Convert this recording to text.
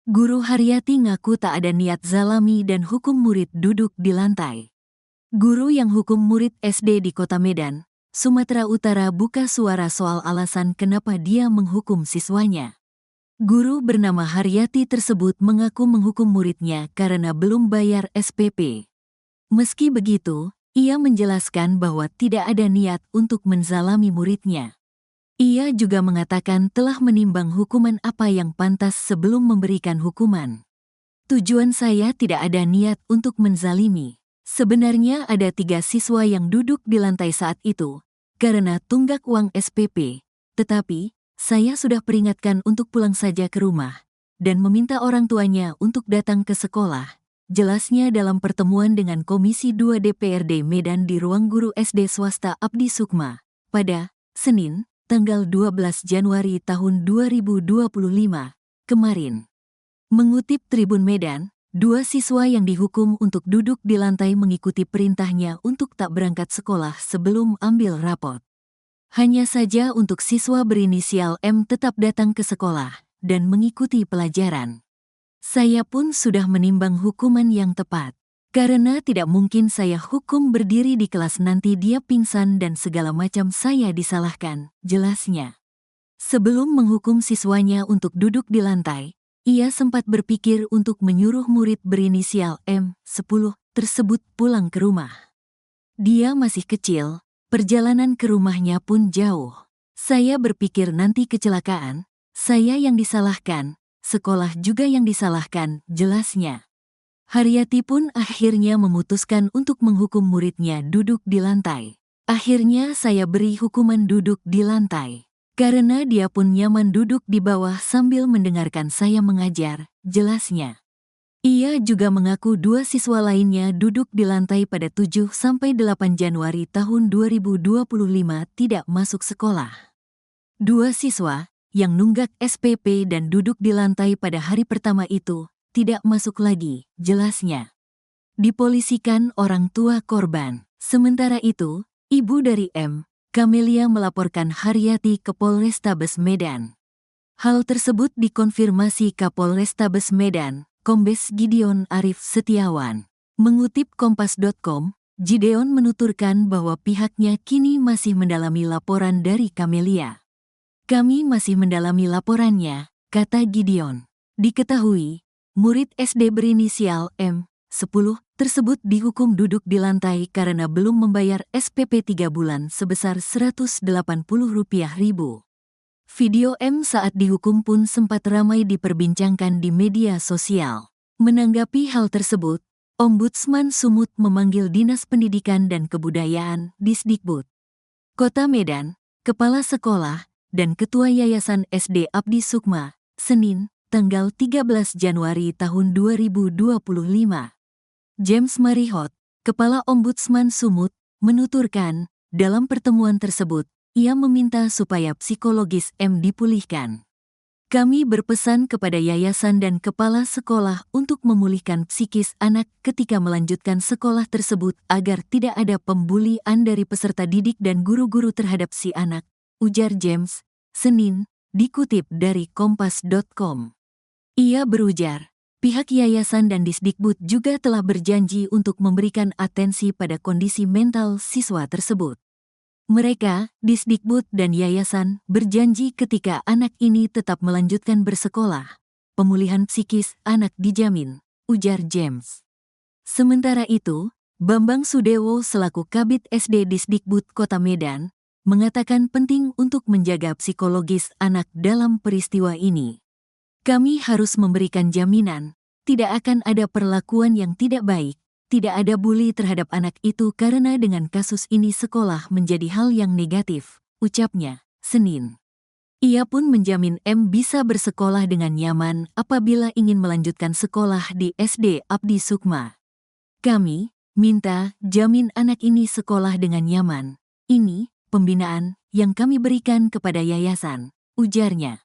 Guru Haryati ngaku tak ada niat zalami dan hukum murid duduk di lantai. Guru yang hukum murid SD di Kota Medan, Sumatera Utara buka suara soal alasan kenapa dia menghukum siswanya. Guru bernama Haryati tersebut mengaku menghukum muridnya karena belum bayar SPP. Meski begitu, ia menjelaskan bahwa tidak ada niat untuk menzalami muridnya. Ia juga mengatakan telah menimbang hukuman apa yang pantas sebelum memberikan hukuman. Tujuan saya tidak ada niat untuk menzalimi. Sebenarnya ada 3 siswa yang duduk di lantai saat itu, karena tunggak uang SPP, tetapi saya sudah peringatkan untuk pulang saja ke rumah, dan meminta orang tuanya untuk datang ke sekolah. Jelasnya dalam pertemuan dengan Komisi 2 DPRD Medan di ruang guru SD swasta Abdi Sukma, pada Senin, tanggal 12 Januari tahun 2025, kemarin. Mengutip Tribun Medan, 2 siswa yang dihukum untuk duduk di lantai mengikuti perintahnya untuk tak berangkat sekolah sebelum ambil rapot. Hanya saja untuk siswa berinisial M tetap datang ke sekolah dan mengikuti pelajaran. Saya pun sudah menimbang hukuman yang tepat. Karena tidak mungkin saya hukum berdiri di kelas nanti dia pingsan dan segala macam saya disalahkan, jelasnya. Sebelum menghukum siswanya untuk duduk di lantai, ia sempat berpikir untuk menyuruh murid berinisial M10 tersebut pulang ke rumah. Dia masih kecil, perjalanan ke rumahnya pun jauh. Saya berpikir nanti kecelakaan, saya yang disalahkan, sekolah juga yang disalahkan, jelasnya. Haryati pun akhirnya memutuskan untuk menghukum muridnya duduk di lantai. Akhirnya saya beri hukuman duduk di lantai. Karena dia pun nyaman duduk di bawah sambil mendengarkan saya mengajar, jelasnya. Ia juga mengaku 2 siswa lainnya duduk di lantai pada 7-8 Januari tahun 2025 tidak masuk sekolah. 2 siswa, yang nunggak SPP dan duduk di lantai pada hari pertama itu, tidak masuk lagi, jelasnya. Dipolisikan orang tua korban. Sementara itu, ibu dari M, Camelia melaporkan Haryati ke Polrestabes Medan. Hal tersebut dikonfirmasi Kapolrestabes Medan, Kombes Gideon Arif Setiawan. Mengutip Kompas.com, Gideon menuturkan bahwa pihaknya kini masih mendalami laporan dari Camelia. Kami masih mendalami laporannya, kata Gideon. Diketahui, murid SD berinisial M10 tersebut dihukum duduk di lantai karena belum membayar SPP 3 bulan sebesar Rp180.000. Video M saat dihukum pun sempat ramai diperbincangkan di media sosial. Menanggapi hal tersebut, Ombudsman Sumut memanggil Dinas Pendidikan dan Kebudayaan, Disdikbud Kota Medan, Kepala Sekolah, dan Ketua Yayasan SD Abdi Sukma, Senin, tanggal 13 Januari tahun 2025. James Marihot, Kepala Ombudsman Sumut, menuturkan, dalam pertemuan tersebut, ia meminta supaya psikologis M dipulihkan. Kami berpesan kepada yayasan dan kepala sekolah untuk memulihkan psikis anak ketika melanjutkan sekolah tersebut agar tidak ada pembulian dari peserta didik dan guru-guru terhadap si anak, ujar James, Senin, dikutip dari Kompas.com. Ia berujar, pihak yayasan dan Disdikbud juga telah berjanji untuk memberikan atensi pada kondisi mental siswa tersebut. Mereka, Disdikbud dan yayasan, berjanji ketika anak ini tetap melanjutkan bersekolah, pemulihan psikis anak dijamin, ujar James. Sementara itu, Bambang Sudewo selaku Kabid SD Disdikbud Kota Medan, mengatakan penting untuk menjaga psikologis anak dalam peristiwa ini. Kami harus memberikan jaminan, tidak akan ada perlakuan yang tidak baik, tidak ada bully terhadap anak itu karena dengan kasus ini sekolah menjadi hal yang negatif, ucapnya, Senin. Ia pun menjamin M bisa bersekolah dengan nyaman apabila ingin melanjutkan sekolah di SD Abdi Sukma. Kami minta jamin anak ini sekolah dengan nyaman. Ini pembinaan yang kami berikan kepada yayasan, ujarnya.